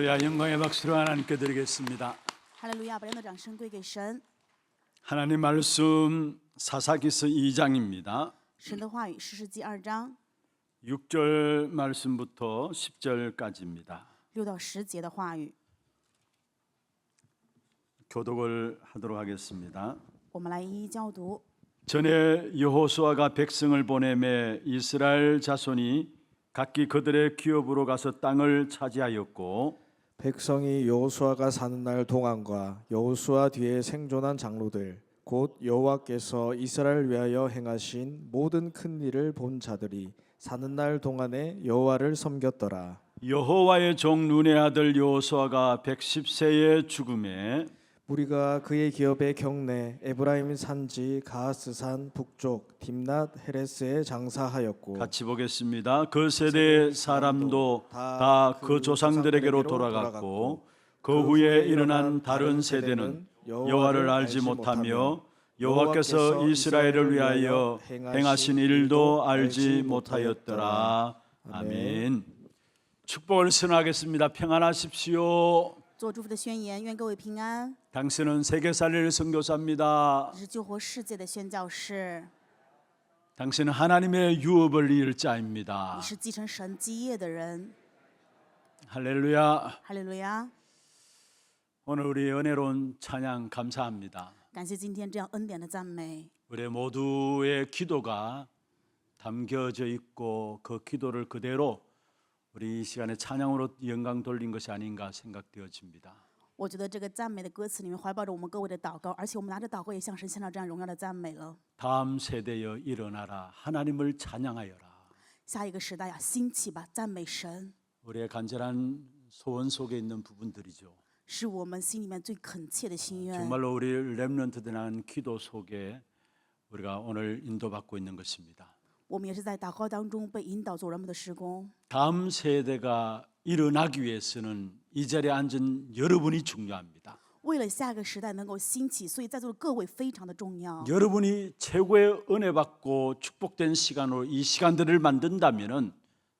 할렐루야. 영광의 박수로 하나님께 드리겠습니다. 哈利路亚！把这样的掌声归给神。 하나님 말씀 사사기서 2장입니다. 神的话语，士师记2章 6절 말씀부터 10절까지입니다. 6到10节的话语， 교독을 하도록 하겠습니다. 我们来一一教读。 전에 여호수아가 백성을 보내매 이스라엘 자손이 각기 그들의 기업으로 가서 땅을 차지하였고 백성이 여호수아가 사는 날 동안과 여호수아 뒤에 생존한 장로들 곧 여호와께서 이스라엘 위하여 행하신 모든 큰 일을 본 자들이 사는 날 동안에 여호와를 섬겼더라. 여호와의 종 눈의 아들 여호수아가 110세의 죽음에 우리가 그의 기업의 경내 에브라임 산지 가하스산 북쪽 딥낫 헤레스에 장사하였고 같이 보겠습니다. 그 세대의 사람도 다 그 조상들에게로 돌아갔고 그 후에 일어난 다른 세대는 여호와를 알지 못하며 여호와께서 이스라엘을 위하여 행하신 일도 알지 못하였더라. 아멘. 축복을 선언하겠습니다. 평안하십시오. 做祝福的宣言，愿各位平安。 당신은 세계 살릴 선교사입니다. 这是救活世界的宣教士， 당신은 하나님의 유업을 이을 你 자입니다. 是继承神基业的人。 할렐루야. 哈利路亚！ 오늘 우리 은혜로운 찬양 감사합니다. 感谢今天这样恩典的赞美， 우리 모두의 기도가 담겨져 있고 그 기도를 그대로 우리 이 시간에 찬양으로 영광 돌린 것이 아닌가 생각되어집니다. 我觉得这个赞美的歌词里面怀抱着我们各位的祷告，而且我们拿着祷告也向神献上这样荣耀的赞美了。 다음 세대여 일어나라. 하나님을 찬양하여라. 下一个时代呀，兴起吧，赞美神， 우리의 간절한 소원 속에 있는 부분들이죠. 是我们心里面最恳切的心愿。 정말로 우리 렘넌트들 한 기도 속에 우리가 오늘 인도받고 있는 것입니다. 我们也是在祷告当中被引导做人们的施工。 다음 세대가 일어나기 위해서는 이 자리에 앉은 여러분이 중요합니다. 为了下个时代能够兴起，所以在座的各位非常的重要。 여러분이 최고의 은혜 받고 축복된 시간으로 이 시간들을 만든다면은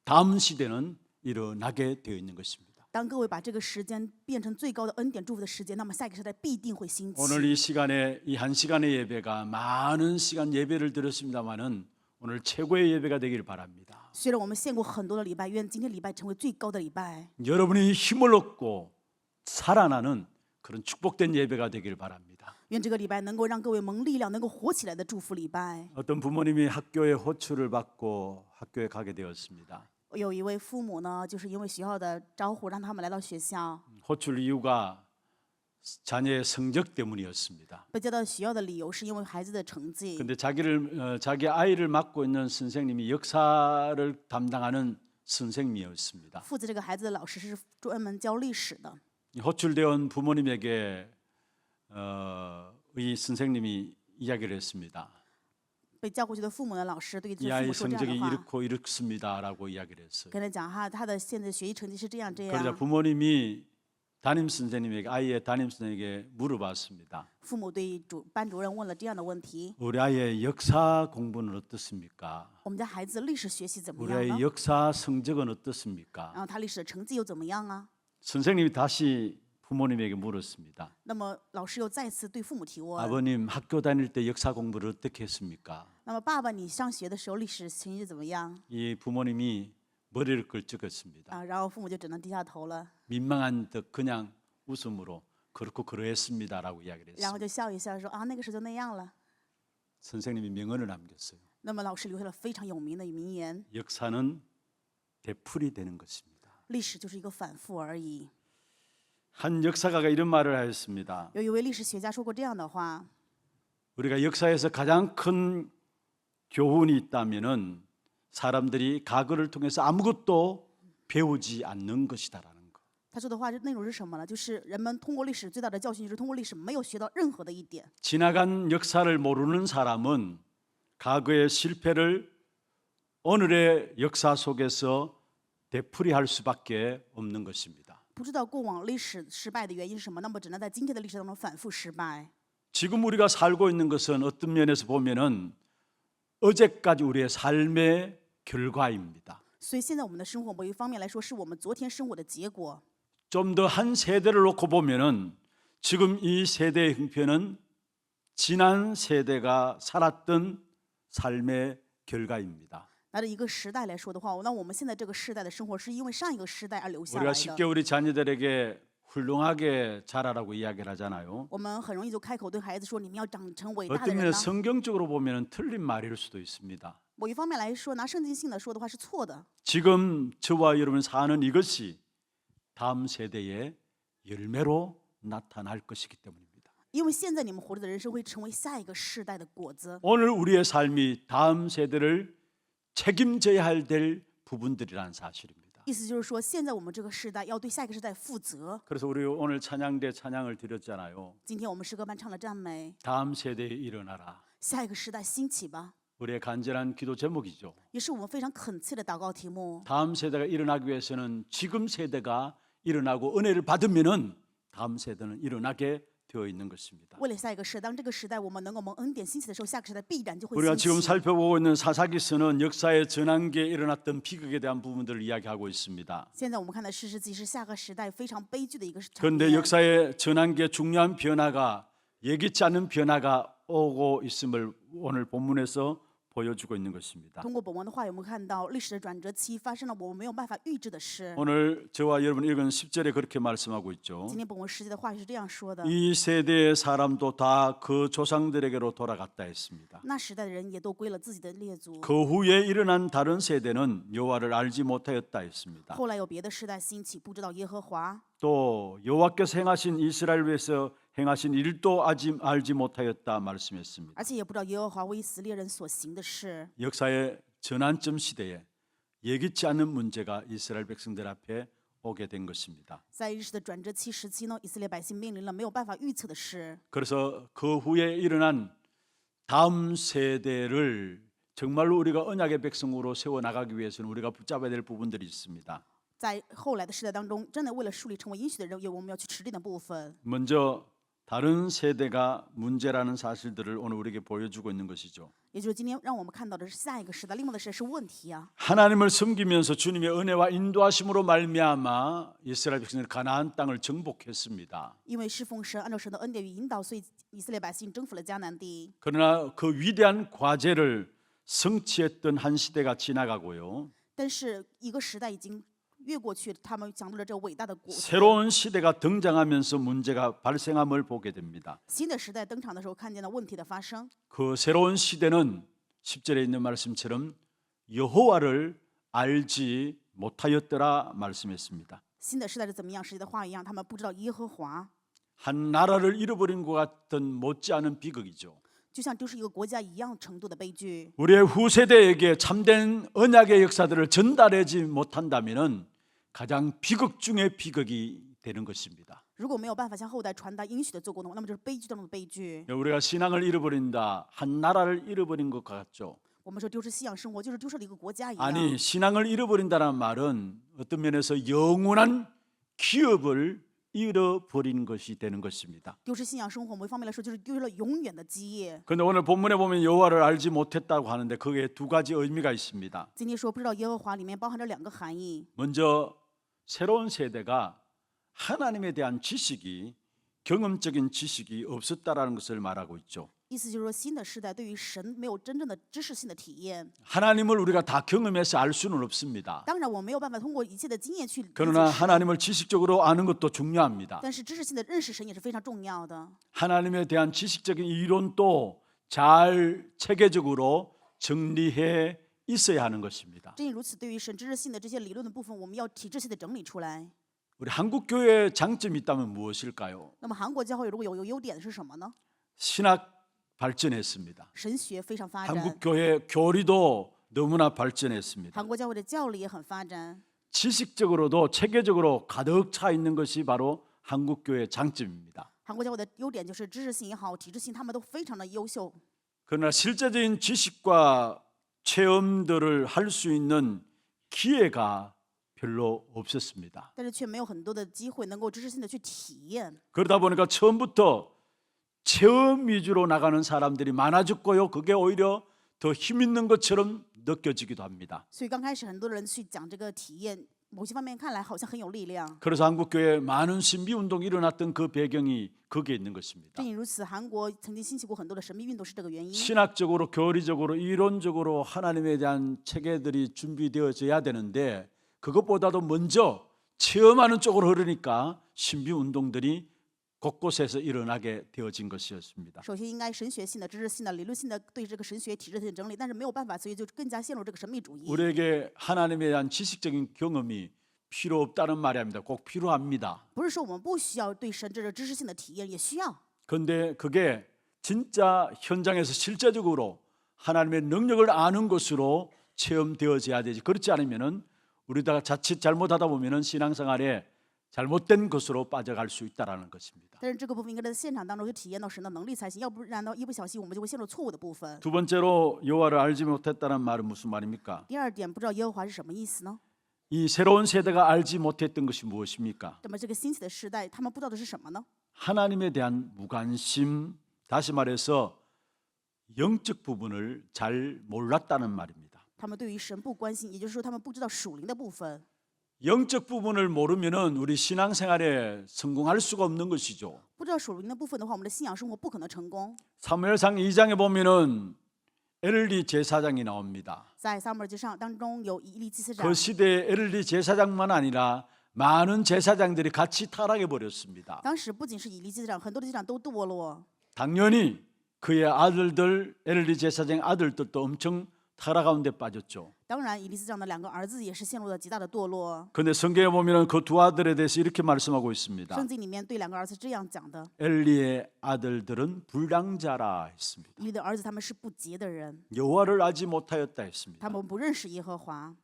다음 시대는 일어나게 되어 있는 것입니다. 当各位把这个时间变成最高的恩典祝福的时间，那么下一个时代必定会兴起。 오늘 이 시간에 이 한 시간의 예배가 많은 시간 예배를 드렸습니다만은 오늘 최고의 예배가 되길 바랍니다. 虽然我们献过很多的礼拜，愿今天礼拜成为最高的礼拜。 여러분이 힘을 얻고 살아나는 그런 축복된 예배가 되길 바랍니다. 愿这个礼拜能够让各位蒙力量，能够活起来的祝福礼拜。 어떤 부모님이 학교에 호출을 받고 학교에 가게 되었습니다. 有一位父母呢，就是因为学校的招呼，让他们来到学校。 호출 이유가 자녀의 성적 때문이었습니다. 被叫到学校的理由是因为孩子的成绩。 근데 자기 아이를 맡고 있는 선생님이 역사를 담당하는 선생님이었습니다. 负责这个孩子的老师是专门教历史的。 호출되어 온 부모님에게 이 선생님이 이야기를 했습니다. 被叫过去的父母的老师对这 이 父 아이 母说这样 성적이 的话， 이렇고 이렇습니다라고 이야기를 했어요. 跟他讲他的现在学习成绩是这样这 그러자 样。 부모님이 담임 선생님에게 아이의 담임 선생님에게 물어봤습니다. 父母对班主任问了这样的问题： 우리 아이의 역사 공부는 어떻습니까? 我们家孩子历史学习怎么 우리 样 아이의 呢？ 역사 성적은 어떻습니까? 然后他历史的成绩又怎么样啊？ 선생님이 다시 부모님에게 물었습니다. 那么老师又再次对父母提问： 아버님 학교 다닐 때 역사 공부를 어떻게 했습니까? 那么爸爸，你上学的时候历史成绩怎么样？ 이 부모님이 머리를 걸쩍었습니다. 啊，然后父母就只能低下头了， 민망한 듯 그냥 웃음으로 그렇고 그러했습니다라고 이야기를 然后 했습니다. 就笑一笑说：“啊，那个时候就那样了。 선생님이 명언을 남겼어요. ”那么老师留下了非常有名的名言： 역사는 되풀이 되는 것입니다. 历史就是一个反复而已。 한 역사가가 이런 말을 하였습니다. 有一位历史学家说过这样的话： 우리가 역사에서 가장 큰 교훈이 있다면은 사람들이 과거를 통해서 아무것도 배우지 않는 것이다라는 거. 他说的话内容是什么呢？就是人们通过历史最大的教训就是通过历史没有学到任何的一点。 지나간 역사를 모르는 사람은 과거의 실패를 오늘의 역사 속에서 되풀이할 수밖에 없는 것입니다. 不知道过往历史失败的原因是什么，那么只能在今天的历史当中反复失败。 지금 우리가 살고 있는 것은 어떤 면에서 보면은 어제까지 우리의 삶의 결과입니다. 所以现在我们的生活，某一方面来说，是我们昨天生活的结果。좀 더 한 세대를 놓고 보면은 지금 이 세대의 형편은 지난 세대가 살았던 삶의 결과입니다. 拿着一个时代来说的话，那我们现在这个时代的生活是因为上一个时代而留下 우리가 来 쉽게 的。 우리 자녀들에게 훌륭하게 자라라고 이야기를 하잖아요. 我们很容易就开口对孩子说：“你们要长成伟大的 어떤 人 면에 呢。 성경적으로 보면은 틀린 말일 수도 있습니다. 某一方面来说，拿圣经性的说的话是错的。 지금 저와 여러분 사는 이것이 다음 세대의 열매로 나타날 것이기 때문입니다. 因为现在你们活着的人生会成为下一个世代的果子。 오늘 우리의 삶이 다음 세대를 책임져야 될 부분들이라는 사실입니다. 意思就是说，现在我们这个时代要对下一个时代负责。 그래서 우리 오늘 찬양대 찬양을 드렸잖아요. 今天我们诗歌班唱了赞美， 다음 세대에 일어나라. 下一个时代兴起吧， 우리의 간절한 기도 제목이죠. 也是我们非常恳切的祷告题目。 다음 세대가 일어나기 위해서는 지금 세대가 일어나고 은혜를 받으면은 다음 세대는 일어나게 되어 있는 것입니다. 为了下一个时代，当这个时代我们能够蒙恩典兴起的时候，下个时代必然就会 우리가 兴 지금 起。 살펴보고 있는 사사기서는 역사의 전환기에 일어났던 비극에 대한 부분들을 이야기하고 있습니다. 现在我们看的士师记是下个时代非常悲剧的一个场 그런데 面。 역사의 전환기에 중요한 변화가 예기치 않은 변화가 오고 있음을 오늘 본문에서 보여주고 있는 것입니다. 通过本文的话，有没有看到历史的转折期发生了我们没有办法预知的事？ 오늘 저와 여러분 읽은 10절에 그렇게 말씀하고 있죠. 今天本文实际的话是这样说的： 이 세대의 사람도 다 그 조상들에게로 돌아갔다 했습니다. 那时代的人也都归了自己的列祖。 그 후에 일어난 다른 세대는 여호와를 알지 못하였다 했습니다. 后来有别的世代兴起，不知道耶和华， 또 여호와께서 행하신 이스라엘 위해서 행하신 일도 알지 못하였다 말씀했습니다. 而且也不知道耶和华为以色列人所行的事。 역사의 전환점 시대에 예기치 않은 문제가 이스라엘 백성들 앞에 오게 된 것입니다. 在历史的转折期时期呢，以色列百姓面临了没有办法预测的事。 그래서 그 후에 일어난 다음 세대를 정말로 우리가 언약의 백성으로 세워 나가기 위해서는 우리가 붙잡아야 될 부분들이 있습니다. 在后来的世代当中，真的为了树立成为应许的人，有我们要去持定的部分。 먼저 다른 세대가 문제라는 사실들을 오늘 우리에게 보여주고 있는 것이죠. 也就是今天让我们看到的是下一个时代，另外的是问题啊。 하나님을 섬기면서 주님의 은혜와 인도하심으로 말미암아 이스라엘 백성들이 가나안 땅을 정복했습니다. 因为侍奉神，按照神的恩典与引导，所以以色列百姓征服了迦南地。 그러나 그 위대한 과제를 성취했던 한 시대가 지나가고요. 但是一个时代已经越过去，他们讲到了这个伟大的国。 새로운 시대가 등장하면서 문제가 발생함을 보게 됩니다. 新的时代登场的时候，看见了问题的发生。 그 새로운 시대는 10절에 있는 말씀처럼 여호와를 알지 못하였더라 말씀했습니다. 新的时代是怎么样？实际的话一样，他们不知道耶和华， 한 나라를 잃어버린 것 같은 못지않은 비극이죠. 就像丢失一个国家一样程度的悲剧。 우리의 후세대에게 참된 언약의 역사들을 전달하지 못한다면은 가장 비극 중의 비극이 되는 것입니다. 如果没有办法向后代传达应许的做工的话，那么就是悲剧当中的悲剧。 우리가 신앙을 잃어버린다, 한 나라를 잃어버린 것 같죠. 我们说丢失信仰生活，就是丢失了一个国家一样。 아니, 신앙을 잃어버린다는 말은 어떤 면에서 영원한 기업을 잃어버린 것이 되는 것입니다. 丢失信仰生活，某一方面来说，就是丢失了永远的基业。 그런데 오늘 본문에 보면 여호와를 알지 못했다고 하는데 거기에 두 가지 의미가 있습니다. 今天说不知道耶和华，里面包含着两个含义。 먼저 새로운 세대가 하나님에 대한 지식이 경험적인 지식이 없었다라는 것을 말하고 있죠. 意思就是说，新的时代对于神没有真正的知识性的体验。 하나님을 우리가 다 경험해서 알 수는 없습니다. 当然，我没有办法通过一切的经验去理解 그러나 神， 하나님을 지식적으로 아는 것도 중요합니다. 但是知识性的认识神也是非常重要的。 하나님에 대한 지식적인 이론도 잘 체계적으로 정리해 있어야 하는 것입니다. 正因如此，对于神知识性的这些理论的部分，我们要体制性的整理出来。 우리 한국 교회의 장점이 있다면 무엇일까요? 那么韩国教会如果有优点的是什么呢？ 신학 발전했습니다. 神学非常发展， 한국 교회 교리도 너무나 발전했습니다. 韩国教会的教理也很发展， 지식적으로도 체계적으로 가득 차 있는 것이 바로 한국 교회의 장점입니다. 韩国教会的优点就是知识性也好，体制性，他们都非常的优秀。 그러나 실제적인 지식과 체험들을 할 수 있는 기회가 별로 없었습니다. 但是却没有很多的机会能够知识性的去体验， 그러다 보니까 처음부터 체험 위주로 나가는 사람들이 많아졌고요. 그게 오히려 더 힘 있는 것처럼 느껴지기도 합니다. 所以刚开始很多人去讲这个体验某些方面看来好像很有力量。 그래서 한국 교회에 많은 신비 운동이 일어났던 그 배경이 거기에 있는 것입니다. 正因如此，韩国曾经兴起过很多的神秘运动，是这个原因。 신학적으로, 교리적으로, 이론적으로 하나님에 대한 체계들이 준비되어져야 되는데 그것보다도 먼저 체험하는 쪽으로 흐르니까 신비 운동들이 곳곳에서 일어나게 되어진 것이었습니다. 首先应该神学性的、知识性的、理论性的对这个神学体制的整理，但是没有办法，所以就更加陷入这个神秘主义。 우리에게 하나님에 대한 지식적인 경험이 필요 없다는 말이 아닙니다. 꼭 필요합니다. 不是说我们不需要对神这个知识性的体验，也需要。 그런데 그게 진짜 현장에서 실제적으로 하나님의 능력을 아는 것으로 체험되어져야 되지. 그렇지 않으면은 우리가 자칫 잘못하다 보면은 신앙생활에 잘못된 것으로 빠져갈 수 있다라는 것입니다. 但是这个部分应该在现场当中去体验到神的能力才行，要不然呢，一不小心我们就会陷入错误的部分。 두 번째로 여호와를 알지 못했다는 말은 무슨 말입니까? 第二点，不知道耶和华是什么意思呢？ 이 새로운 세대가 알지 못했던 것이 무엇입니까? 那么这个兴起的时代，他们不知道的是什么呢？ 하나님에 대한 무관심, 다시 말해서 영적 부분을 잘 몰랐다는 말입니다. 他们对于神不关心，也就是说，他们不知道属灵的部分。 영적 부분을 모르면은 우리 신앙생활에 성공할 수가 없는 것이죠. 不知道属灵的部分的话，我们的信仰生活不可能成功。 사무엘상 2장에 보면은 엘리 제사장이 나옵니다. 在撒母耳记上当中有以利祭司长 그 ， 시대에 엘리 제사장만 아니라 많은 제사장들이 같이 타락해 버렸습니다. 当时不仅是以利祭司长，很多的祭司长都堕落。 당연히 그의 아들들, 엘리 제사장 아들들도 엄청 타락 가운데 빠졌죠. 当然，以利祭司长的两个儿子也是陷入了极大的堕落。 그런데 성경에 보면은 그 두 아들에 대해서 이렇게 말씀하고 있습니다. 圣经里面对两个儿子这样讲的： 엘리의 아들들은 불량자라 했습니다. 以利的儿子他们是不洁的人， 여호와를 알지 못하였다 했습니다. 他们不认识耶和华。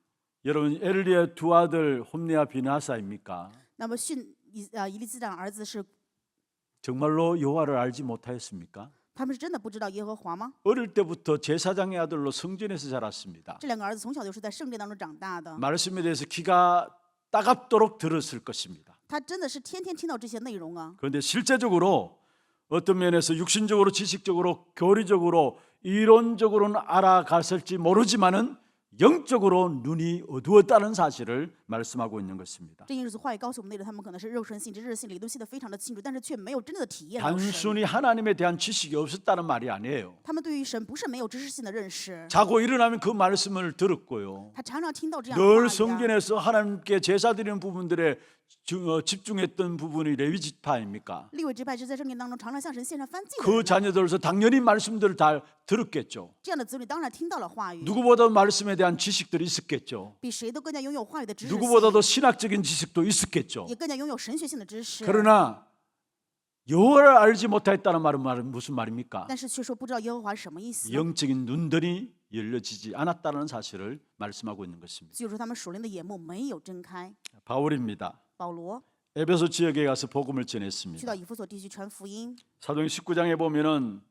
여러분 엘리의 두 아들 홈리와 비나사입니까? 那么以利祭司长儿子是 정말로 여호와를 알지 못하였습니까? 他们是真的不知道耶和华吗？ 어릴 때부터 제사장의 아들로 성전에서 자랐습니다. 这两个儿子从小就是在圣殿当中长大的， 말씀에 대해서 귀가 따갑도록 들었을 것입니다. 他真的是天天听到这些内容啊。 그런데 실제적으로 어떤 면에서 육신적으로, 지식적으로, 교리적으로, 이론적으로는 알아갔을지 모르지만은 영적으로 눈이 어두웠다는 사실을 말씀하고 있는 것입니다. 正因如此，话语告诉我们那人他们可能是肉身性、知识性、理论性的非常的清楚，但是却没有真正的体验到神。 단순히 하나님에 대한 지식이 없었다는 말이 아니에요. 他们对于神不是没有知识性的认识， 자고 일어나면 그 말씀을 들었고요. 他常常听到这样的话 늘 语啊。 성전에서 하나님께 제사 드리는 부분들에 집중했던 부분이 레위 지파입니까? 利未支派是在圣殿当中常常向神献上燔祭的 그 人啊， 자녀들로서 당연히 말씀들을 다 들었겠죠. 这样的子女当然听到了话语， 누구보다도 말씀에 대한 지식들이 있었겠죠. 比谁都更加拥有话语的知识性， 누구보다도 신학적인 지식도 있었겠죠. 也更加拥有神学性的知识。 그러나 여호와를 알지 못했다는 말은 무슨 말입니까? 但是却说不知道耶和华是什么意思呢？ 영적인 눈들이 열려지지 않았다는 사실을 말씀하고 있는 것입니다. 就是说他们属灵的眼目没有睁开。 바울입니다. 保罗 에베소 지역에 가서 복음을 去 전했습니다. 到以弗所地区传福音， 사도행 19장에 보면은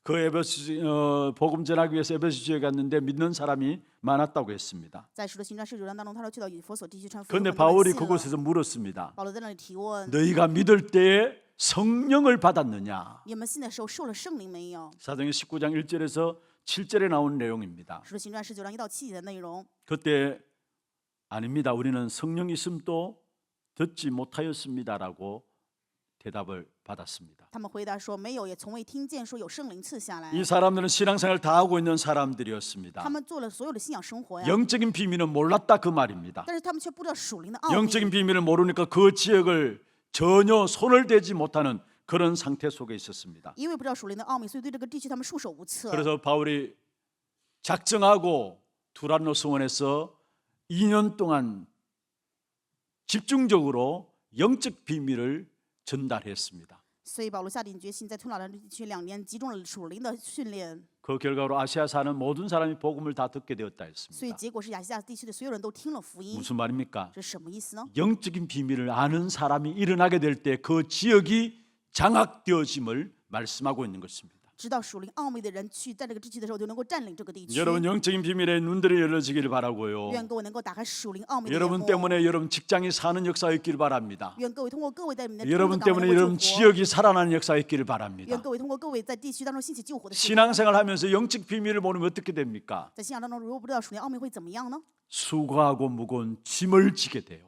그 에베소 복음 전하기 위해서 에베소 지역에 갔는데 믿는 사람이 많았다고 했습니다. 在使徒行传19章当中，他说去到以弗所地区传福音， 그런데 很多人 바울이 信了 그곳에서 물었습니다. 保罗在那里提问： 너희가 믿을 때에 성령을 받았느냐? 你们信的时候受了圣灵没有？ 사도행 19장 1절에서 7절에 나온 내용입니다. 使徒行传19章1到7节的内容。 그때 아닙니다. 우리는 성령 있음도 듣지 못하였습니다라고 대답을 받았습니다. 他们回答说没有，也从未听见说有圣灵赐下来。 이 사람들은 신앙생활을 다 하고 있는 사람들이었습니다. 他们做了所有的信仰生活呀， 영적인 비밀은 몰랐다 그 말입니다. 但是他们却不知道属灵的奥秘。 영적인 비밀을 모르니까 그 지역을 전혀 손을 대지 못하는 그런 상태 속에 있었습니다. 因为不知道属灵的奥秘，所以对这个地区他们束手无策。 그래서 바울이 작정하고 두란노 성원에서 2년 동안 집중적으로 영적 비밀을 전달했습니다. 所以保罗下定决心，在吞老人地区2年集中了属灵的训练。 그 결과로 아시아 사는 모든 사람이 복음을 다 듣게 되었다 所以 했습니다. 结果是亚细亚地区的所有人都听了福音。 무슨 말입니까? 这是什么意思呢？ 영적인 비밀을 아는 사람이 일어나게 될 때 그 지역이 장악되어짐을 말씀하고 있는 것입니다. 知道属灵奥秘的人去在这个地区的时候，就能够占领这个地区。 여러분 영적인 비밀에 눈들이 열려지기를 바라고요. 愿各位能够打开属灵奥秘的眼 여러분 目。 때문에 여러분 직장이 사는 역사 있기를 바랍니다. 愿各位通过各位在你们的 여러분 工作岗 때문에 位 여러분 能够救活。 지역이 살아나는 역사 있기를 바랍니다. 愿各位通过各位在地区当中兴起救活的事。 신앙생활 하면서 영적 비밀을 모르면 어떻게 됩니까? 在信仰当中，如果不知道属灵奥秘会怎么样呢？ 수고하고 무거운 짐을 지게 돼요.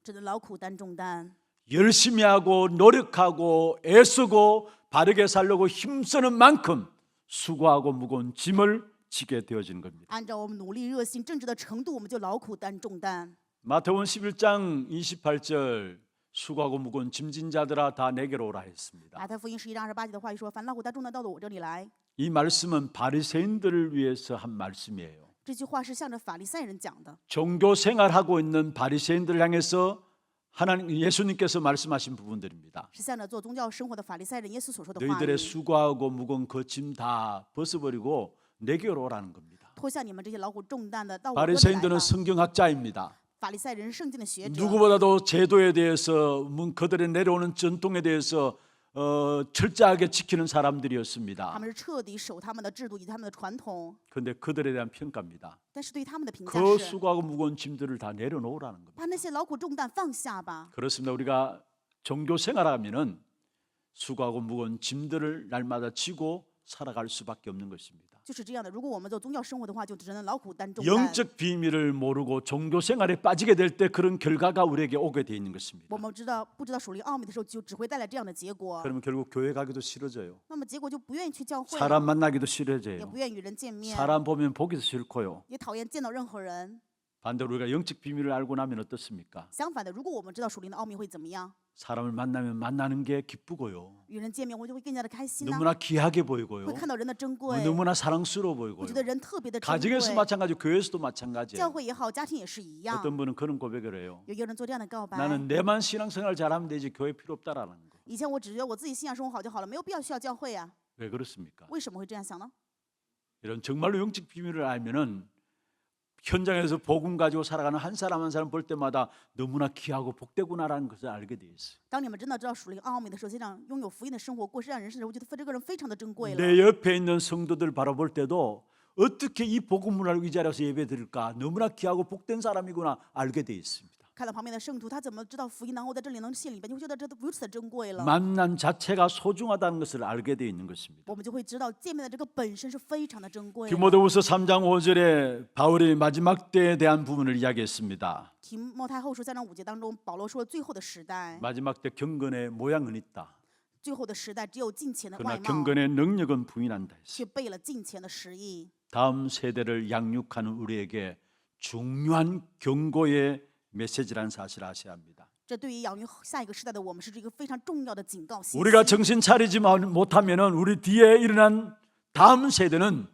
只能劳苦担重担， 열심히 하고 노력하고 애쓰고 바르게 살려고 힘쓰는 만큼 수고하고 무거운 짐을 지게 되어지는 겁니다. 按照我们努力、热心、正直的程度，我们就劳苦担重担。 마태복음 11장 28절 수고하고 무거운 짐진 자들아 다 내게로 오라 했습니다. 马太福音11章28节的话语说：“凡劳苦担重担，到我这里来。 이 말씀은 바리새인들을 위해서 한 말씀이에요. ”这句话是向着法利赛人讲的， 종교 생활하고 있는 바리새인들을 향해서 하나님 예수님께서 말씀하신 부분들입니다. 是向着做宗教生活的法利赛人耶稣所说的话 너희들의 语， 수고하고 무거운 그 짐 다 벗어버리고 내게로 오라는 겁니다. 脱下你们这些劳苦重担的，到我这里来 바리새인들은 吧。 성경학자입니다. 法利赛人是圣经的学者， 누구보다도 제도에 대해서 그들의 내려오는 전통에 대해서 철저하게 지키는 他 사람들이었습니다. 们是彻底守他们的制度以及他们的传统， 그런데 그들에 대한 평가입니다. 但是对于他们的评价 그 是： 수고하고 무거운 짐들을 다 내려놓으라는 겁니다. 把那些劳苦重担放下吧。 그렇습니다. 우리가 종교 생활하면은 수고하고 무거운 짐들을 날마다 지고 살아갈 수밖에 없는 것입니다. 就是这样的。如果我们做宗教生活的话，就只能劳苦担重担。 영적 비밀을 모르고 종교 생활에 빠지게 될 때 그런 결과가 우리에게 오게 돼 있는 것입니다. 我们不知道属灵奥秘的时候，就只会带来这样的结果。 그러면 결국 교회 가기도 싫어져요. 那么结果就不愿意去教会 사람 了， 만나기도 也 싫어져요. 不愿意与人见面， 사람 보면 보기도 싫고요. 也讨厌见到任何人。 반대로 우리가 영적 비밀을 알고 나면 어떻습니까? 相反的，如果我们知道属灵的奥秘会怎么样？ 사람을 만나면 만나는 게 기쁘고요. 与人见面，我就会更加的开心呐、 너무나 귀하게 보이고요. 会看到人的珍贵， 너무나 사랑스러워 我 보이고요. 觉得人特别的珍 가정에서 贵。 마찬가지고 교회에서도 教 마찬가지예요. 会也好，家庭也是一样。 어떤 분은 그런 고백을 해요. 有一个人做这样的告白： 나는 내만 신앙생활 잘하면 되지 교회 필요 없다라는 거. 以前我只觉得我自己信仰生活好就好了，没有必要需要教会啊。 왜 그렇습니까? 为什么会这样想呢？ 이런 정말로 영적 비밀을 알면은 현장에서 복음 가지고 살아가는 한 사람 한 사람 볼 때마다 너무나 귀하고 복되구나라는 것을 알게 돼 있어요. 当你们真的知道属灵奥秘的时候，实际上拥有福音的生活过世让人生的时候，我觉得这个人非常的珍贵了。 내 옆에 있는 성도들 바라볼 때도 어떻게 이 복음을 알고 이 자리에서 예배 드릴까 너무나 귀하고 복된 사람이구나 알게 돼 있습니다. 看到旁边的圣徒，他怎么知道福音，然后在这里能献礼拜，你会觉得这都如此的珍贵了。 만남 자체가 소중하다는 것을 알게 돼 있는 것입니다. 我们就会知道见面的这个本身是非常的珍贵的。 디모데후서 3장 5절에 바울이 마지막 때에 대한 부분을 이야기했습니다. 提摩太后书3章5节当中，保罗说最后的时代， 마지막 때 경건의 모양은 있다. 最后的时代只有金钱的 그러나 外貌， 경건의 능력은 부인한다 했어요. 却背了金钱的实意。 다음 세대를 양육하는 우리에게 중요한 경고의 메시지라는 사실을 아셔야 합니다. 这对于养育下一个时代的我们是一个非常重要的警告信息。 우리가 정신 차리지 못하면은 우리 뒤에 일어난 다음 세대는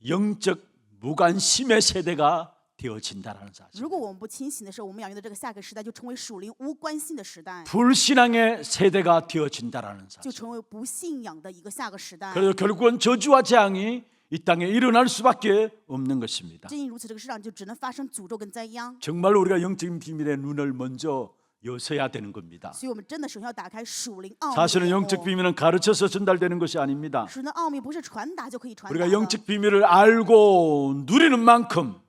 영적 무관심의 세대가 되어진다라는 사실. 如果我们不清醒的时候，我们养育的这个下个时代就成为属灵无关心的时代， 불신앙의 세대가 되어진다라는 就 사실. 成为不信仰的一个下个时代。 그래서 결국은 저주와 재앙이 이 땅에 일어날 수밖에 없는 것입니다. 正因如此，这个世上就只能发生诅咒跟灾殃。 정말로 우리가 영적인 비밀의 눈을 먼저 여서야 되는 겁니다. 所以，我们真的首先要打开属灵奥秘的 사실은 眼 영적 目。 비밀은 가르쳐서 전달되는 것이 아닙니다. 属灵的奥秘不是传达就可以传达 우리가 的。 영적 비밀을 알고 누리는 만큼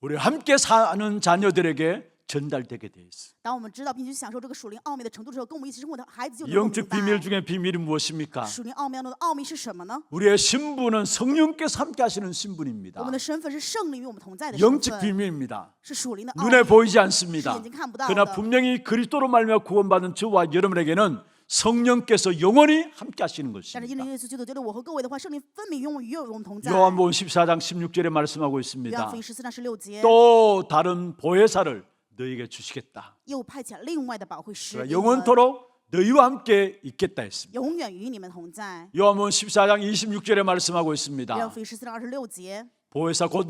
우리 함께 사는 자녀들에게 전달되게 돼 있어요. 当我们知道并且享受这个属灵奥秘的程度的时候，跟我们一起生活的孩子就能够 영적 明 비밀 白。 중에 비밀이 무엇입니까? 属灵奥秘当中的奥秘是什么呢？ 우리의 신분은 성령께서 함께 하시는 我 신분입니다. 们的身份是圣灵与我们同在的身 영적 份， 비밀입니다. 是属灵的奥 눈에 秘， 보이지 是 않습니다. 眼睛看不到 그러나 的。 분명히 그리스도로 말미암아 구원받은 저와 여러분에게는 성령께서 영원히 함께 하시는 但是因 것입니다. 为耶稣基督觉得我和各位的话，圣灵分明与我们同在。 요한복음 14장 16절에 말씀하고 约翰 있습니다. 福音14章16节， 또 다른 보혜사를 너에게 주시겠다. 又派遣另外的保惠师， 그러니까 给你们 영원토록 너희와 함께 있겠다 했습니다. 永远与你们同在。 요한복음 14장 26절에 말씀하고 约 있습니다. 翰福音14章26节， 보혜사 곧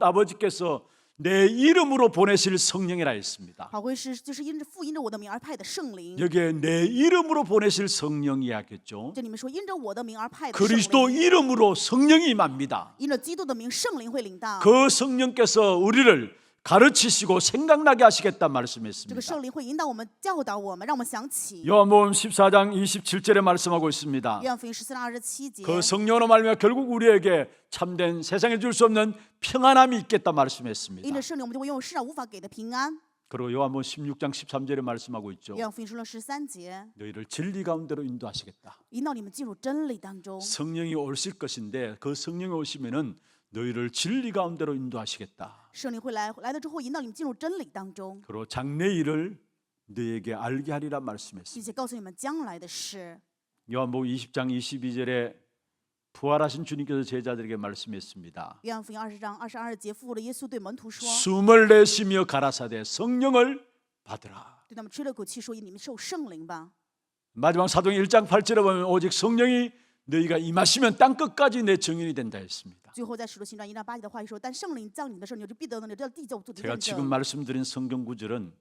아버지께서 내 이름으로 보내실 성령이라 했습니다. 保惠师就是因着父因着我的名而派的圣灵。 여기에 내 이름으로 보내실 성령이 하겠죠. 这里面说因着我的名而派的圣 그리스도 灵， 이름으로 성령이 임합니다. 因着基督的名，圣灵会领到。 그 성령께서 우리를 가르치시고 생각나게 하시겠다 这个 말씀했습니다. 圣灵会引导我们、教导我们，让我们想起。 요한복음 14장 27절에 말씀하고 있습니다. 约翰福音14章27节， 그 성령으로 말미암아 결국 우리에게 참된 세상에 줄 수 없는 평안함이 있겠다 말씀했습니다. 因着圣灵，我们就会拥有世上无法给的平安。 그리고 요한복음 16장 13절에 말씀하고 있죠. 约翰福音书了13节， 너희를 진리 가운데로 인도하시겠다. 引导你们进入真理当中。 성령이 오실 것인데 그 성령이 오시면은 너희를 진리 가운데로 인도하시겠다. 圣灵会来了之后引导你们进入真理当中， 그리고 장래일을 너희에게 알게 하리라 并 말씀했습니다. 且告诉你们将来的事。 요한복음 20장 22절에 부활하신 주님께서 제자들에게 말씀했습니다. 约翰福音20章22节，复活的耶稣对门徒说， 숨을 내쉬며 가라사대 성령을 받으라. 对他们吹了口气说：“你们受圣灵吧。 마지막 사도행 1장 8절에 보면 오직 성령이 너희가 임하시면 땅 끝까지 내 증인이 된다 했습니다. ”最后在使徒行传1章8节的话语说：“但圣灵降临的时候，你就必得能力，这地就做的 제가 认 지금 证。 말씀드린 성경 구절은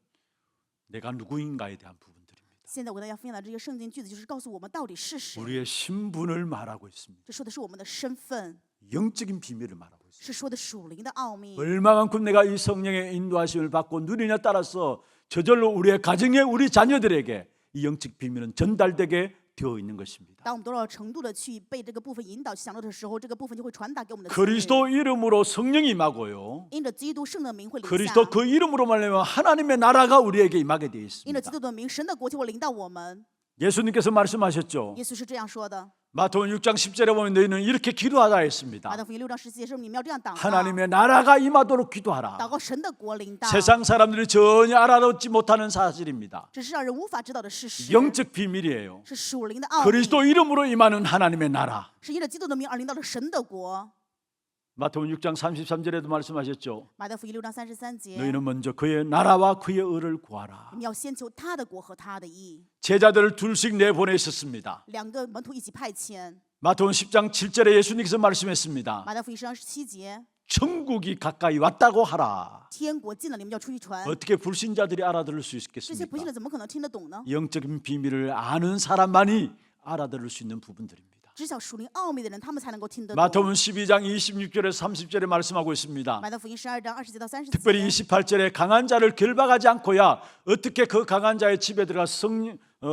내가 누구인가에 대한 부분들입니다. ”现在我跟大家分享的这些圣经句子，就是告诉我们到底是谁。 우리의 신분을 말하고 있습니다. 这说的是我们的身份， 영적인 비밀을 말하고 있습니다. 是说的属灵的奥秘。 얼마만큼 내가 이 성령의 인도하심을 받고 누리냐에 따라서 저절로 우리의 가정에 우리 자녀들에게 이 영적 비밀은 전달되게 되어 있는 것입니다. 当我们多少程度的去被这个部分引导享受的时候，这个部分就会传达给我们的子女。 그리스도 이름으로 성령이 임하고요. 因着基督圣的名会临下， 그리스도 그 이름으로 말하면 하나님의 나라가 우리에게 임하게 되어 因着 있습니다. 基督的名，神的国就会临到我们。 예수님께서 말씀하셨죠. 耶稣是这样说的。 마태복음 6장 10절에 보면 너희는 이렇게 기도하다 马 했습니다. 太福音6章17节说：“你们要这样祷告， 하나님의 나라가 임하도록 祷 기도하라. 告神的国临到。 세상 사람들이 전혀 알아듣지 못하는 사실입니다. 这是让人无法知道的事实， 영적 비밀이에요. 是属灵的奥秘， 그리스도 이름으로 임하는 하나님의 나라. 是因着基督的名而临到了神的国。 마태복음 6장 33절에도 말씀하셨죠. 马太福音6章33节， 너희는 먼저 그의 나라와 그의 의를 구하라. 你们要先求他的国和他的义。 제자들을 둘씩 내보내셨습니다. 两个门徒一起派遣。 마태복음 10장 7절에 예수님께서 말씀했습니다. 马太福音10章17节， 천국이 가까이 왔다고 하라. 天国近了，你们就要出去传。 어떻게 불신자들이 알아들을 수 这些不信 있겠습니까? 的怎么可能听得懂呢？ 영적인 비밀을 아는 사람만이 알아들을 수 있는 부분들입니다. 知晓属灵奥秘的人，他们才能够听得懂。 마태복음 12장 26절에 30절에 말씀하고 있습니다. 马太福音12章20节到30 특별히 节， 28절에 강한 자를 결박하지 않고야 어떻게 그 강한 자의 집에 들어가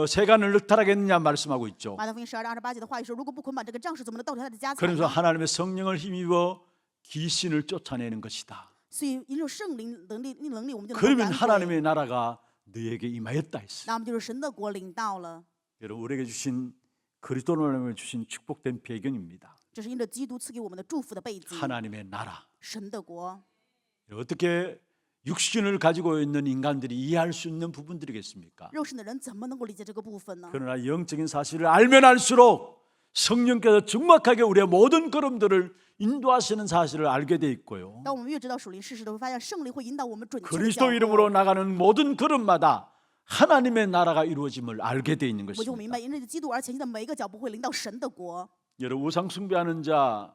세간을 늑탈하겠느냐 말씀하고 있죠. 马太福音12章28节的话语说：“如果不捆绑这个仗势，怎么能盗取他的家财 그러면서 呢？” 하나님의 성령을 힘입어 귀신을 쫓아내는 것이다. 所以，因着圣灵能力，我们就能够 그러면 赶鬼。 하나님의 나라가 너에게 임하였다 했어요. 那我们就是神的国临到了。 여러분 우리에게 주신 그리스도로 하나님을 주신 축복된 배경입니다. 这是因着基督赐给我们的祝福的背景。 하나님의 나라. 神的国， 어떻게 육신을 가지고 있는 인간들이 이해할 수 있는 부분들이겠습니까? 肉身的人怎么能够理解这个部分呢？ 그러나 영적인 사실을 알면 알수록 성령께서 정확하게 우리의 모든 걸음들을 인도하시는 사실을 알게 돼 있고요. 当我们越知道属灵事实的，会发现圣灵会引导我们准确的脚 그리스도 步。 이름으로 나가는 모든 걸음마다 하나님의 나라가 이루어짐을 알게 돼 있는 我就明 것입니다. 白，因着基督而前进的每一个脚步会临到神的国。 여러분 우상 숭배하는 자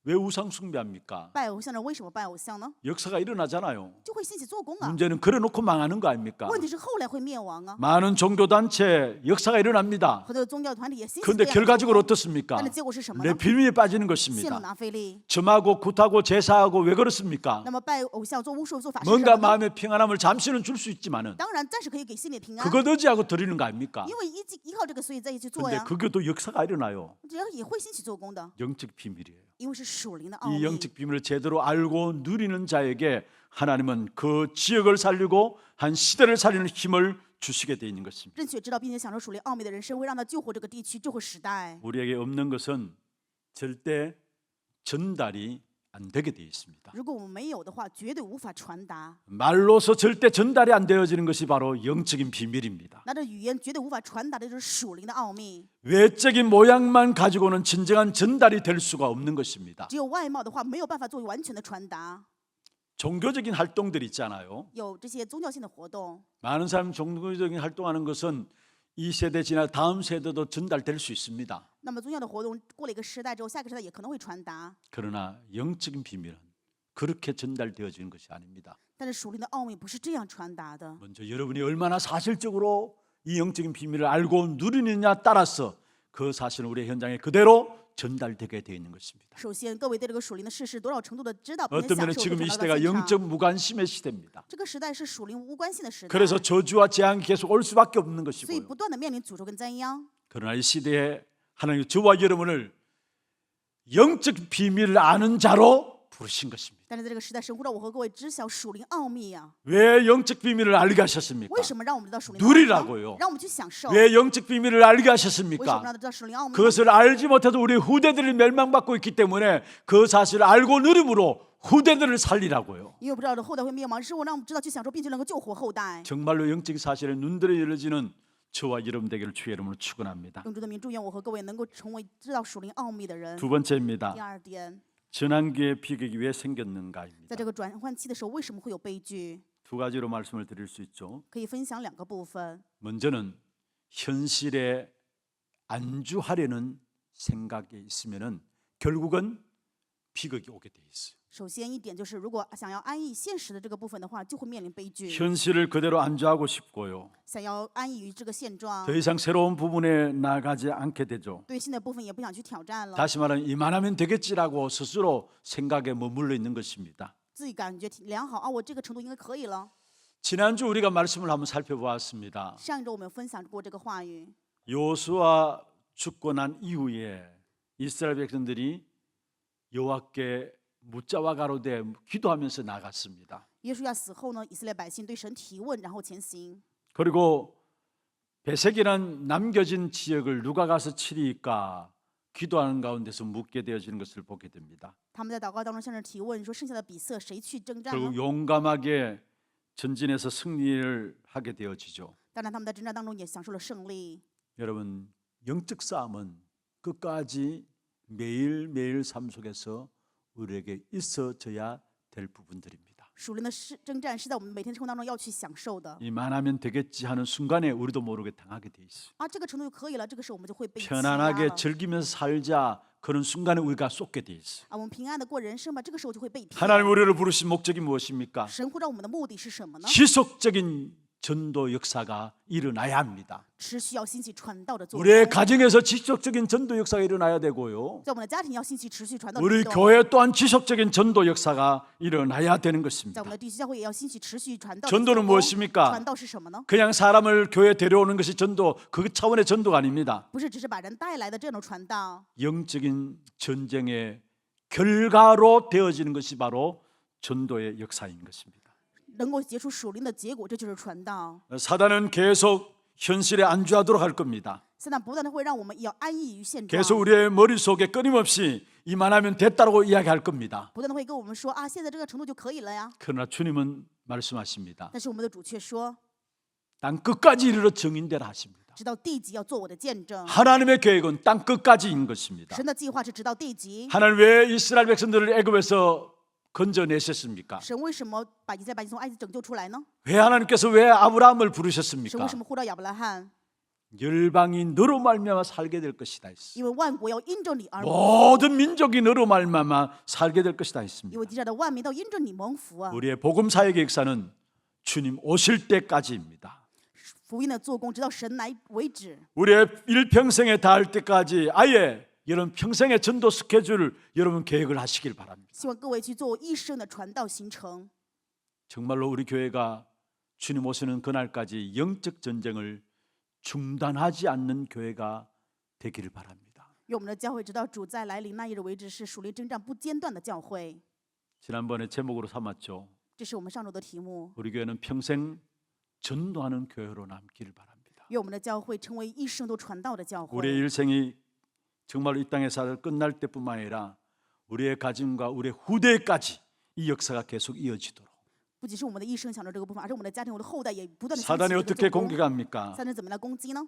왜 우상 숭배합니까? 拜偶像的人为什么拜偶像呢？ 역사가 일어나잖아요. 就会兴起做工啊。 문제는 그래놓고 망하는 거 아닙니까? 问题是后来会灭亡啊。 많은 종교단체 역사가 일어납니다. 很多的宗教团体也兴起 그런데 这样的 결과적으로 做工 어떻습니까? 但是结果是什么 내 呢？ 빌미에 빠지는 陷入 것입니다. 拿非利。 점하고 굿하고 제사하고 왜 그렇습니까? 那么拜偶像、做巫术、做法事什 뭔가 么呢？ 마음의 평안함을 잠시는 줄 수 있지만은 当然暂时可以给心里平安， 그것 의지하고 드리는 거 아닙니까? 因为依靠这个，所以在一起做 근데 呀。 그게도 역사가 일어나요. 这样也会兴起做工的， 영적 비밀이에요. 因为是属灵的奥 이 秘。 영적 비밀을 제대로 알고 누리는 자에게 하나님은 그 지역을 살리고 한 시대를 살리는 힘을 주시게 돼 있는 것입니다. 正确知道并且享受属灵奥秘的人生，会让他救活这个地区，救活时代。 우리에게 없는 것은 절대 전달이 안 되게 돼 있습니다. 如果我们没有的话，绝对无法传达。 말로서 절대 전달이 안 되어지는 것이 바로 영적인 비밀입니다. 那这语言绝对无法传达的就是属灵的奥秘。 외적인 모양만 가지고는 진정한 전달이 될 수가 없는 것입니다. 只有外貌的话，没有办法作为完全的传达。 종교적인 활동들 있잖아요. 有这些宗教性的活动， 많은 사람 종교적인 활동하는 것은 이 세대 지나 다음 세대도 전달될 수 있습니다. 那么宗教的活动过了一个时代之后，下个时代也可能会传达。 그러나 영적인 비밀은 그렇게 전달되어지는 것이 아닙니다. 但是属灵的奥秘不是这样传达的。 먼저 여러분이 얼마나 사실적으로 이 영적인 비밀을 알고 누리느냐 따라서 그 사실은 우리의 현장에 그대로 전달되게 되어 있는 것입니다. 首先，各位对这个属灵的事实多少程度的知道，并且 어떤 享 면에 受， 지금 会 이 传达 시대가 到现 영적 场。 무관심의 시대입니다. 这个时代是属灵无关性的时代， 그래서 저주와 재앙이 계속 올 수밖에 없는 所以 것이고요. 不断的面临诅咒跟灾殃。 그러나 이 시대에 하나님 저와 여러분을 영적 비밀을 아는 자로 부르신 것입니다. 但是在这个时代，神呼召我和各位知晓属灵奥秘呀、 왜 영적 비밀을 알게 하셨습니까? 为什么让我们知道属灵奥秘呢？ 누리라고요. 让我们去享受。 왜 영적 비밀을 알게 为什么 하셨습니까? 让我们知道属灵奥秘呢？ 그것을 알지 못해도 우리 후대들이 멸망받고 있기 때문에 그 사실을 알고 누림으로 후대들을 살리라고요. 因为不知道的后代会灭亡，是我让我们知道去享受，并且能够救活后代。 정말로 영적 사실에 눈들이 열려지는 저와 여러분 되기를 주의 이름으로 축원합니다. 用主的名祝愿我和各位能够成为知道属灵奥秘的人。 두 번째입니다. 第二点， 전환기의 비극이 왜 在 생겼는가입니다. 这个转换期的时候，为什么会有悲剧？ 두 가지로 말씀을 드릴 수 있죠. 可以分享两个部分。 먼저는 현실에 안주하려는 생각이 있으면은 결국은 비극이 오게 돼 있어요. 首先一点就是，如果想要安逸现实的这个部分的话，就会面临悲剧。 현실을 그대로 안주하고 싶고요. 想要安逸于这个现状， 더 이상 새로운 부분에 나가지 않게 되죠. 对新的部分也不想去挑战了， 다시 말하면 이만하면 되겠지라고 스스로 생각에 머물러 있는 것입니다. 自己感觉挺良好啊，我这个程度应该可以了。 지난주 우리가 말씀을 한번 살펴보았습니다. 上一周我们有分享过这个话语， 요수아 죽고 난 이후에 이스라엘 백성들이 여호와께 묻자와 가로되 기도하면서 나갔습니다. 约书亚死后呢，以色列百姓对神提问，然后前行。 그리고 베색이란 남겨진 지역을 누가 가서 치리까 기도하는 가운데서 묻게 되어지는 것을 보게 됩니다. 他们在祷告当中向着提问说：“剩下的比色谁去征战 그리고 呢 용감하게 전진해서 승리를 하게 되어지죠. ？”当然，他们在征战当中也享受了胜利。 여러분, 영적 싸움은 끝까지 매일매일 삶 속에서 우리에게 있어져야 될 부분들입니다. 属灵的征战是在我们每天生活当中要去享受的。 이만하면 되겠지 하는 순간에 우리도 모르게 당하게 돼 있어요. 啊，这个程度就可以了，这个时候我们就会被欺压了。 편안하게 즐기면서 살자 그런 순간에 우리가 쏟게 돼 있어요. 啊，我们平安的过人生吧，这个时候就会被骗。 하나님 우리를 부르신 목적이 무엇입니까? 神呼召我们的目的是什么呢？ 지속적인 전도 역사가 일어나야 합니다. 持续要兴起传道的作 우리의 用， 가정에서 지속적인 전도 역사가 일어나야 되고요. 在我们的家庭要兴起持续传道的 우리 运动， 교회 또한 지속적인 전도 역사가 일어나야 되는 在 것입니다. 我们的地区教会也要兴起持续传道的 전도는 作用。 무엇입니까? 传道是什么呢？ 그냥 사람을 교회에 데려오는 것이 전도, 그 차원의 전도가 아닙니다. 不是只是把人带来的这种传道， 영적인 전쟁의 결과로 되어지는 것이 바로 전도의 역사인 것입니다. 能够结出属灵的结果，这就是传道。 사단은 계속 현실에 안주하도록 할 겁니다. 撒旦不断的会让我们要安逸于现状， 계속 우리의 머릿속에 끊임없이 이만하면 됐다고 이야기할 겁니다. 不断的会跟我们说啊，现在这个程度就可以了呀。 그러나 주님은 말씀하십니다. 但是我们的主却说， 땅 끝까지 이르러 증인되라 하십니다. 直到地极要做我的见证。 하나님의 계획은 땅 끝까지인 것입니다. 神的计划是直到地极。 하나님 왜 이스라엘 백성들을 애굽에서 건져내셨습니까? 神为什么把以色列百姓从埃及拯救出来呢？ 왜 하나님께서 왜 아브라함을 神 부르셨습니까? 为什么呼召亚伯拉罕？ 열방이 너로 말미암아 살게 될 것이다 했습니다. 因为万国要因着你而蒙福， 모든 민족이 너로 말미암아 살게 될 것이다 因 했습니다. 为地上的万民都因着你蒙福啊！ 우리의 복음 사역의 역사는 주님 오실 때까지입니다. 福音的做工直到神来为止。 우리의 일평생에 닿을 때까지 아예 여러분 평생의 전도 스케줄을 여러분 계획을 하시길 바랍니다. 希望各位去做一生的传道行程。 정말로 우리 교회가 주님 오시는 그날까지 영적 전쟁을 중단하지 않는 교회가 되기를 바랍니다. 愿我们的教会直到主再来临那一日为止，是属灵征战不间断的教会。 지난번에 제목으로 삼았죠. 这是我们上周的题目。 우리 교회는 평생 전도하는 교회로 남기를 바랍니다. 愿我们的教会成为一生都传道的教 우리의 会。 일생이 정말로 이 땅에 살 끝날 때뿐만 아니라 우리의 가정과 우리의 후대까지 이 역사가 계속 이어지도록. 不仅是我们的一生享受这个部分，而是我们的家庭、我们的后代也不断的 사단이 어떻게 공격합니까? 撒旦怎么来攻击呢？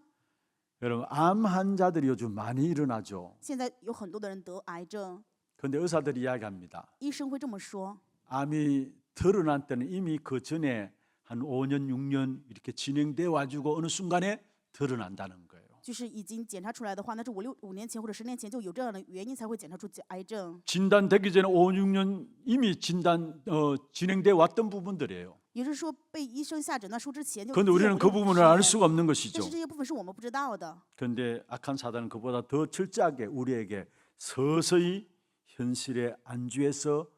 여러분 암 환자들이 요즘 많이 일어나죠. 现在有很多的人得癌症， 그런데 의사들이 이야기합니다. 医生会这么说： 암이 드러난 때는 이미 그 전에 한 5년, 6년 이렇게 진행돼 와지고 어느 순간에 드러난다는 거예요. 就是已经检查出来的话，那是5年前或者10年前就有这样的原因才会检查出癌症。 진단되기 전에 5, 6년 이미 진행돼 왔던 부분들이에요. 也就是说，被医生下诊断书之前就。 그런데 우리는 그 부분을 알 수가 없는 但 것이죠. 是这些部分是我们不知道的。 그런데 악한 사단은 그보다 더 철저하게 우리에게 서서히 현실에 안주해서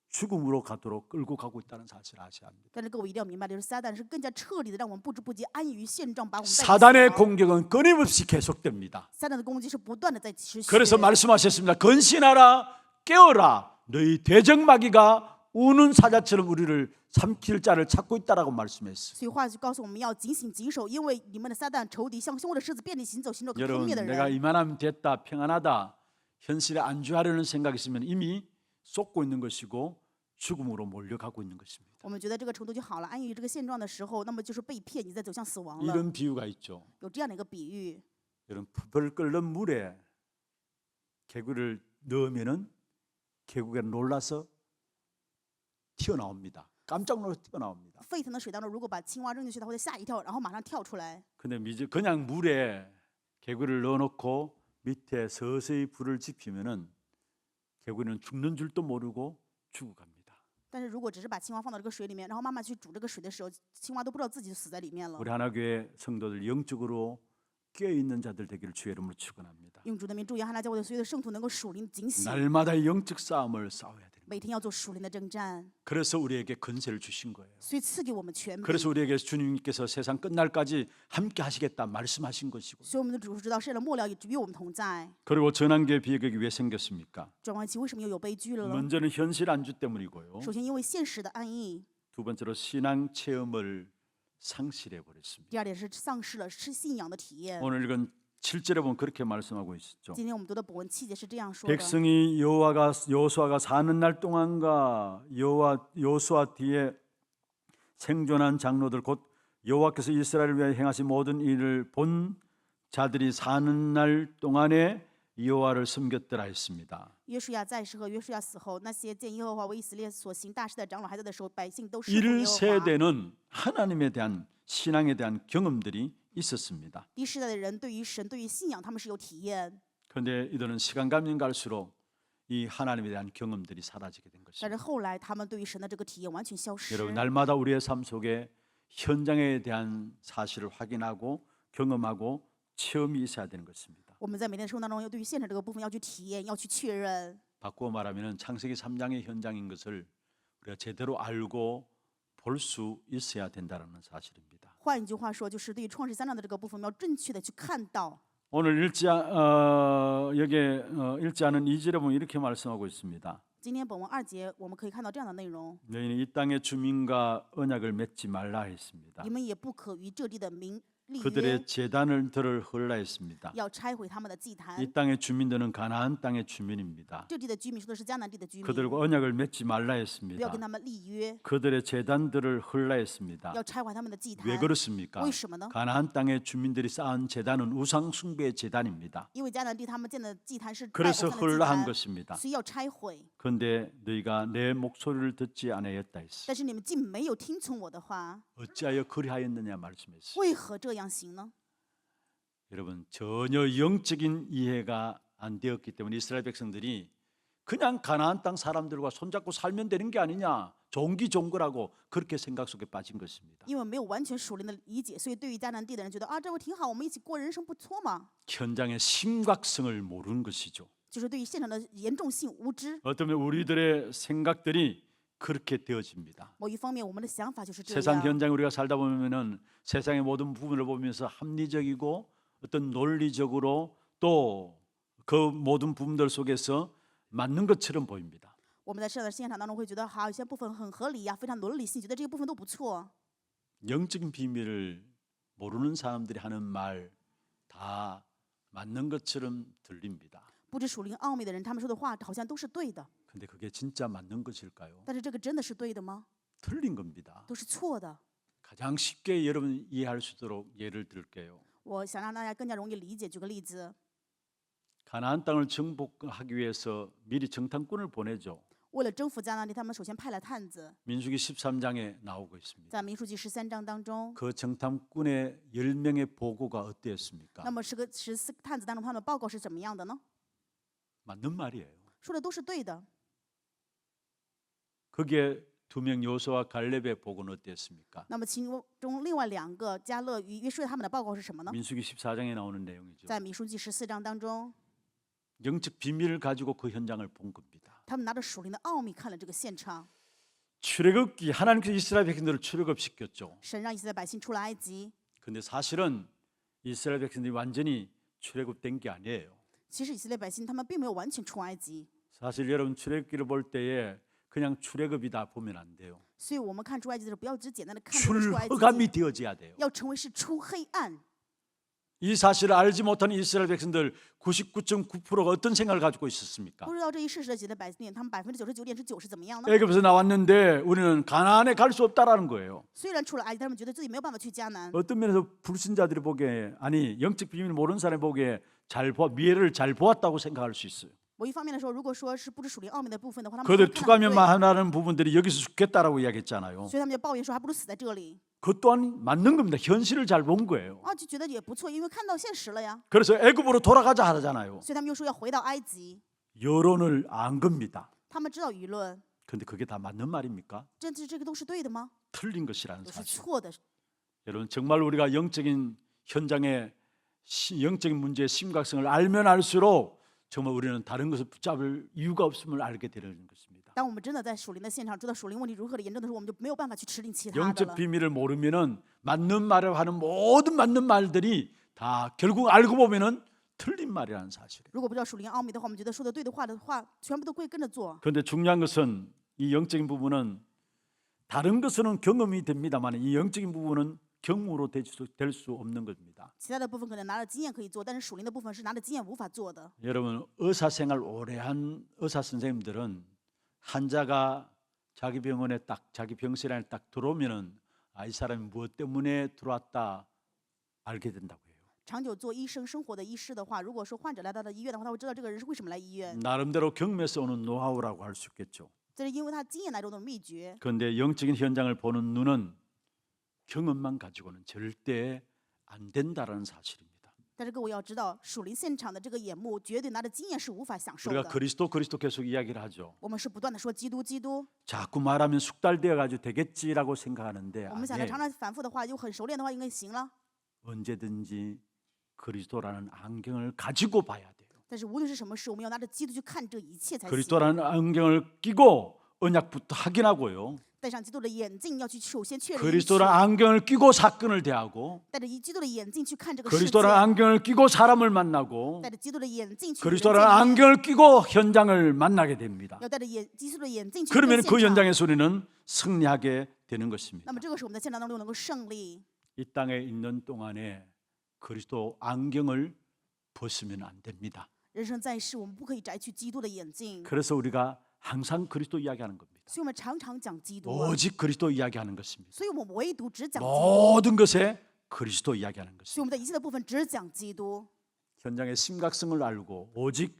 죽음으로 가도록 끌고 가고 있다는 사실을 아셔야 합니다. 但是各位一定要明白，就是撒旦是更加彻底的让我们不知不觉安逸于现状，把我们带入 사단의 死亡 공격은 끊임없이 계속됩니다. 撒旦的攻击是不断的在持续。 그래서 말씀하셨습니다. 근신하라, 깨어라, 너희 대적마귀가 우는 사자처럼 우리를 삼킬 자를 찾고 있다라고 말씀했어요. 所以话就告诉我们要警醒谨守，因为你们的撒旦仇敌像凶恶的狮子，遍地行走，行走可吞 여러분, 灭的 내가 人。 이만하면 됐다, 평안하다, 현실에 안주하려는 생각이 있으면 이미 쏟고 있는 것이고 죽음으로 몰려가고 있는 것입니다. 我们觉得这个程度就好了，安逸于这个现状的时候，那么就是被骗，你在走向死亡了。 이런 비유가 있죠. 有这样的一个比喻， 여러분, 불 끓는 물에 개구리를 넣으면은 개구리가 놀라서 튀어나옵니다. 깜짝 놀라서 튀어나옵니다. 沸腾的水当中，如果把青蛙扔进去，它会吓一跳，然后马上跳出来。 근데 그냥 물에 개구리를 넣어놓고 밑에 서서히 불을 지피면은 개구리는 죽는 줄도 모르고 죽어갑니다. 但是如果只是把青蛙放到这个水里面，然后慢慢去煮这个水的时候，青蛙都不知道自己就死在里面了。 우리 하나교회 성도들 영적으로 깨어 있는 자들 되기를 주의 이름으로 축원합니다. 用主的名祝愿哈拿教会的所有的圣徒能够属灵警醒， 날마다 영적 싸움을 싸워야 됩니다. 每天要做属灵的征战， 그래서 우리에게 권세를 주신 거예요. 所以赐给我们权柄。 그래서 우리에게 주님께서 세상 끝날까지 함께 하시겠다 말씀하신 것이고. 所以我们的主知道世人的末了也与我们同在。 그리고 전환교회 비극이 왜 생겼습니까? 转弯期为什么又有悲剧了呢？ 먼저는 현실 안주 때문이고요. 首先因为现实的安逸， 두 번째로 신앙 체험을 상실해 버렸습니다. 第二点是丧失了是信仰的体验。 오늘 읽은 7절에 보면 그렇게 말씀하고 있었죠. 今天我们读的本文7节是这样说的： 백성이 여호수아가 사는 날 동안과 여호수아 뒤에 생존한 장로들 곧 여호와께서 이스라엘을 위하여 행하신 모든 일을 본 자들이 사는 날 동안에 여호와를 섬겼더라 했습니다. 约书亚在世和约书亚死后，那些见耶和华为以色列所行大事的长老还在的时候，百姓都侍奉耶和华。 1세대는 하나님에 대한 신앙에 대한 경험들이 있었습니다. 第一世代的人对于神、对于信仰，他们是有体验。 그런데 이들은 시간 가면 갈수록 이 하나님에 대한 경험들이 사라지게 된 但 것입니다. 是后来，他们对于神的这个体验完全消失。 여러분, 날마다 우리의 삶 속에 현장에 대한 사실을 확인하고 경험하고 체험이 있어야 되는 것입니다. 我们在每天生活当中，要对于现场这个部分要去体验，要去确认。 바꾸어 말하면 창세기 3장의 현장인 것을 우리가 제대로 알고 볼 수 있어야 된다는 사실입니다. 换一句话说，就是对于创世3章的这个部分，我们要正确的去看到。 오늘 읽지 않은 2절에 보면 이렇게 말씀하고 있습니다. 今天本文2节，我们可以看到这样的内容： 너희는 이 땅의 주민과 언약을 맺지 말라 했습니다. 你们也不可与这地的民立约， 그들의 제단들을 헐라 했습니다. 要拆毁他们的祭坛。 이 땅의 주민들은 가나안 땅의 주민입니다. 这地的居民说的是迦南地的居民， 그들과 언약을 맺지 말라 不要 했습니다. 跟他们立约， 그들의 제단들을 헐라 했습니다. 要拆毁他们的祭坛。 왜 그렇습니까? 为什么呢？ 가나안 땅의 주민들이 쌓은 제단은 우상 숭배의 제단입니다. 因为迦南地他们建的祭坛是拜偶 그래서 像的祭 헐라 한 坛， 것입니다. 所以要拆毁。 그런데 너희가 내 목소리를 듣지 아니하였다 했어. 但是你们竟没有听从我的话， 어찌하여 그리하였느냐 말씀했어. 为何这样行呢？ 여러분, 전혀 영적인 이해가 안 되었기 때문에 이스라엘 백성들이 그냥 가나안 땅 사람들과 손잡고 살면 되는 게 아니냐, 좋은 거라고 그렇게 생각 속에 빠진 것입니다. 因为没有完全属灵的理解，所以对于迦南地的人觉得啊，这不挺好，我们一起过人生不错嘛。 현장의 심각성을 모르는 것이죠. 就是对于现场的严重性无知。 어쩌면 우리들의 생각들이 그렇게 되어집니다. 某一方面，我们的想法就是这 세상 样。 현장에 우리가 살다 보면은 세상의 모든 부분을 보면서 합리적이고 어떤 논리적으로 또 그 모든 부분들 속에서 맞는 것처럼 보입니다. 我们在这样的现场当中会觉得，好，有些部分很合理呀，非常伦理性，觉得这些部分都不错。 영적인 비밀을 모르는 사람들이 하는 말 다 맞는 것처럼 들립니다. 不知属灵奥秘的人，他们说的话好像都是对的， 근데 그게 진짜 맞는 것일까요? 但是这个真的是对的吗？ 틀린 겁니다. 都是错的。 가장 쉽게 여러분 이해할 수 있도록 예를 들게요. 我想让大家更加容易理解。举个例子， 가나안 땅을 정복하기 위해서 미리 정탐꾼을 보내죠. 为了征服迦南地，他们首先派了探子， 민수기 13장에 나오고 있습니다. 在民数记13章当中， 그 정탐꾼의 10명의 보고가 어땠습니까? 那么14探子当中，他们的报告是怎么样的呢？ 맞는 말이에요. 说的都是对的。 거기에 2명 요수와 갈렙의 보고는 어땠습니까? 那么其中另外2个加勒与约书亚他们的报告是什么呢？ 민수기 14장에 나오는 내용이죠. 在民数记14章当中， 영적 비밀을 가지고 그 현장을 본 겁니다. 他们拿着属灵的奥秘看了这个现场。 출애굽기 하나님께서 이스라엘 백성들을 출애굽시켰죠. 神让以色列百姓出了埃及， 근데 사실은 이스라엘 백성들이 완전히 출애굽된 게 아니에요. 其实以色列百姓他们并没有完全出埃及， 사실 여러분 출애굽기를 볼 때에 그냥 출애굽이다 보면 안 돼요. 所以我们看出埃及的时候，不要只简单的看出出埃及 출허감이 记， 되어져야 돼요. 要成为是出黑暗。 이 사실을 알지 못하는 이스라엘 백성들 99.9%가 어떤 생각을 가지고 있었습니까? 不知道这一事实的几的百姓，他们99.9%是怎么样呢？ 애굽에서 나왔는데 우리는 가나안에 갈 수 없다라는 거예요. 虽然出了埃及，他们觉得自己没有办法去迦南。 어떤 면에서 불신자들이 보기에 아니 영적 비밀을 모르는 사람이 보기에 미래를 잘 보았다고 생각할 수 있어요. 某一方面的时候，如果说是不知属灵奥秘的部分的话，他们 그들 看得很对 투가면만 하는 부분들이 여기서 죽겠다라고 이야기했잖아요. 所以他们就抱怨说，还不如死在这里 그것 또한 맞는 겁니다. 현실을 잘 본 거예요. 啊，就觉得也不错，因为看到现实了呀。 그래서 애굽으로 돌아가자 하잖아요. 所以他们又说要回到埃及， 여론을 안 겁니다. 他们知道舆论， 근데 그게 다 맞는 말입니까? 这个都是对的吗？ 틀린 것이라는 都是 사실. 错的。 여러분 정말 우리가 영적인 현장의 영적인 문제의 심각성을 알면 알수록 정말 우리는 다른 것을 붙잡을 이유가 없음을 알게 되는 것입니다. 当我们真的在属灵的现场知道属灵问题如何的严重的时候，我们就没有办法去持定其他的 영적 了。 비밀을 모르면은 맞는 말을 하는 모든 맞는 말들이 다 결국 알고 보면은 틀린 말이라는 사실이에요. 如果不知道属灵奥秘的话，我们觉得说的对的话，全部都会跟着做。 그런데 중요한 것은 이 영적인 부분은 다른 것은 경험이 됩니다만 이 영적인 부분은 경험으로 될 수 없는 겁니다. 其他的部分可能拿着经验可以做，但是属灵的部分是拿着经验无法做的。 여러분 의사 생활 오래 한 의사 선생님들은 환자가 자기 병원에 자기 병실에 딱 들어오면은 이 사람이 무엇 때문에 들어왔다 알게 된다고 해요. 长久做医生生活的医师的话，如果说患者来到了医院的话，他会知道这个人是为什么来医院， 나름대로 경험에서 오는 노하우라고 할 수 있겠죠. 这是因为他经验来中的秘诀。 그런데 영적인 현장을 보는 눈은 경험만 가지고는 절대 안 된다라는 사실입니다. 但是各位要知道，属灵现场的这个眼目，绝对拿着经验是无法享受 우리가 的。 그리스도 계속 이야기를 하죠. 我们是不断的说基督，基督。 자꾸 말하면 숙달되어 가지고 되겠지라고 생각하는데 我们想着 아니에요. 常常反复的话，又很熟练的话，应该行了。 언제든지 그리스도라는 안경을 가지고 봐야 돼요. 但是无论是什么事，我们要拿着基督去看这一切才行。 그리스도라는 안경을 끼고 언약부터 확인하고요. 戴上基督的眼镜，要去首先确认。 그리스도라는 안경을 끼고 사건을 대하고 戴着基督的眼镜去看这个世界， 그리스도라는 안경을 끼고 사람을 만나고 戴着基督的眼镜去人 그리스도라는 见面 안경을 끼고 현장을 만나게 됩니다. 要戴着基督的眼镜去 그러면 看 그 现场。 현장에서 우리는 승리하게 되는 것입니다. 那么这个时候我们在现场当中能够胜利。 이 땅에 있는 동안에 그리스도 안경을 벗으면 안 됩니다. 人生在世，我们不可以摘去基督的眼镜， 그래서 우리가 항상 그리스도 이야기하는 겁니다. 所以我们常常讲基督啊， 오직 그리스도 이야기하는 것입니다. 所以我们唯独只讲基督， 모든 것에 그리스도 이야기하는 所以我 것입니다. 们在一切的部分只讲基督。 현장의 심각성을 알고 오직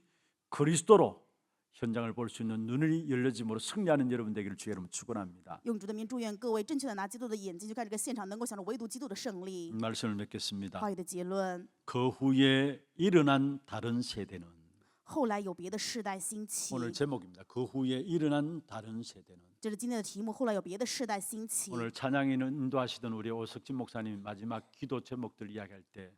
그리스도로 현장을 볼 수 있는 눈이 열려짐으로 승리하는 여러분 되기를 주의 이름으로 축원합니다. 用主的名祝愿各位正确的拿基督的眼睛去看这个现场，能够享受唯独基督的胜利。 말씀을 맺겠습니다. 话语的结论， 그 후에 일어난 다른 세대는 后来有别的世代兴起， 오늘 제목입니다. 그 후에 일어난 다른 세대는 这是今天的题目。后来有别的世代兴起。 오늘 찬양인을 인도하시던 우리 오석진 목사님 마지막 기도 제목들 이야기할 때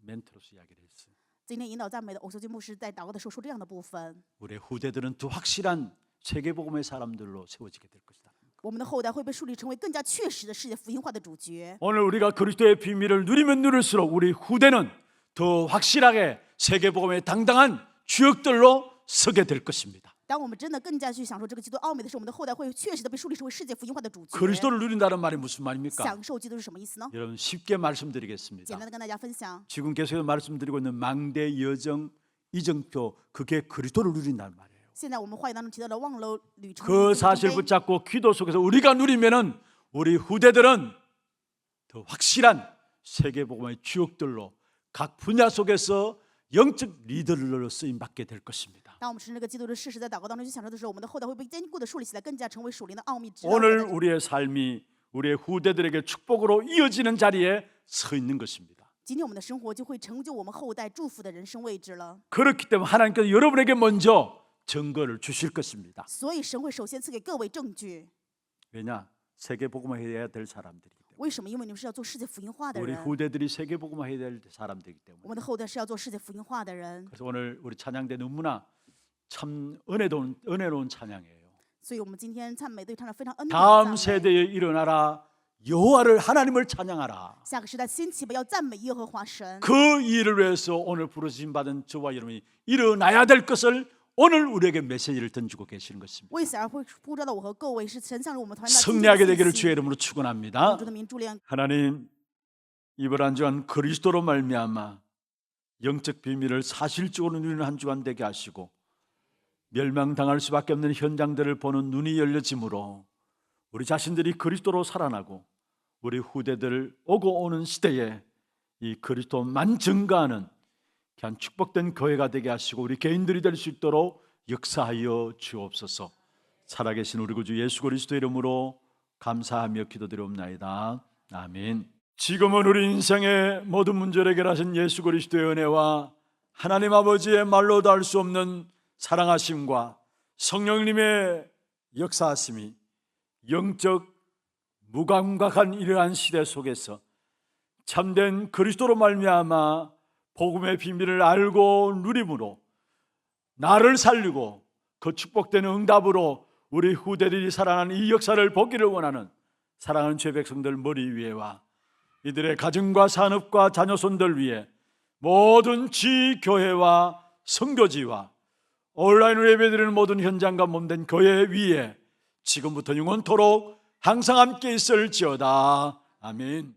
멘트로서 이야기를 했어요. 今天引导赞美的欧修金牧师在祷告的时候说这样的部分： 우리의 후대들은 더 확실한 세계복음의 사람들로 세워지게 될 것이다. 我们的后代会被树立成为更加确实的世界福音化的主角。 오늘 우리가 그리스도의 비밀을 누리면 누릴수록 우리 후대는 더 확실하게 세계복음의 당당한 주역들로 서게 될 것입니다. 当我们真的更加去享受这个基督奥美的时候，我们的后代会确实的被树立成为世界福音化的主角。 그리스도를 누린다는 말이 무슨 말입니까? 享受基督是什么意思呢？ 여러분 쉽게 말씀드리겠습니다. 简单的跟大家分享， 지금 계속해서 말씀드리고 있는 망대 여정 이정표 그게 그리스도를 누린다는 말이에요. 现在我们话语当中提到的望楼旅程， 그 사실 붙잡고 기도 속에서 우리가 누리면은 우리 후대들은 더 확실한 세계복음의 주역들로 각 분야 속에서 영적 리더로 쓰임 받게 될 것입니다. 当我们承认这个基督的事实，在祷告当中去享受的时候，我们的后代会被坚固的树立起来，更加成为属灵的奥秘之道。 오늘 우리의 삶이 우리의 후대들에게 축복으로 이어지는 자리에 서 있는 것입니다. 今天我们的生活就会成就我们后代祝福的人生位置了。 그렇기 때문에 하나님께서 여러분에게 먼저 증거를 주실 것입니다. 所以神会首先赐给各位证据。 왜냐? 세계복음을 해야 될 사람들이기 때문에. 为什么？因为你们是要做世界福音化的 우리 人， 후대들이 세계복음을 해야 될 사람들이기 我 때문에. 们的后代是要做世界福音化的人。 그래서 오늘 우리 찬양대 너무나 참 은혜로운 찬양이에요. 所以我们今天赞美队唱的非常恩典的 다음 赞美。 세대에 일어나라 여호와를 하나님을 찬양하라. 下个时代兴起吧，要赞美耶和华神。 그 일을 위해서 오늘 부르심 받은 저와 여러분이 일어나야 될 것을 오늘 우리에게 메시지를 던지고 계시는 것입니다. 为此而会呼召到我和各位，是神向着我们团队 승리하게 되기를 주의 이름으로 축원합니다. 主的名祝愿 하나님, 이번 한 주간 그리스도로 말미암아 영적 비밀을 사실적으로 누리는 한 주간 되게 하시고 멸망당할 수밖에 없는 현장들을 보는 눈이 열려짐으로 우리 자신들이 그리스도로 살아나고 우리 후대들 오고 오는 시대에 이 그리스도만 증가하는 귀한 축복된 교회가 되게 하시고 우리 개인들이 될 수 있도록 역사하여 주옵소서. 살아계신 우리 구주 예수 그리스도 이름으로 감사하며 기도드리옵나이다. 아멘. 지금은 우리 인생의 모든 문제를 해결하신 예수 그리스도의 은혜와 하나님 아버지의 말로도 할 수 없는 사랑하심과 성령님의 역사하심이 영적 무감각한 이러한 시대 속에서 참된 그리스도로 말미암아 복음의 비밀을 알고 누림으로 나를 살리고 그 축복되는 응답으로 우리 후대들이 살아나는 이 역사를 보기를 원하는 사랑하는 죄 백성들 머리 위에와 이들의 가정과 산업과 자녀손들 위에 모든 지교회와 선교지와 온라인으로 예배드리는 모든 현장과 몸된 교회 위에 지금부터 영원토록 항상 함께 있을지어다. 아멘.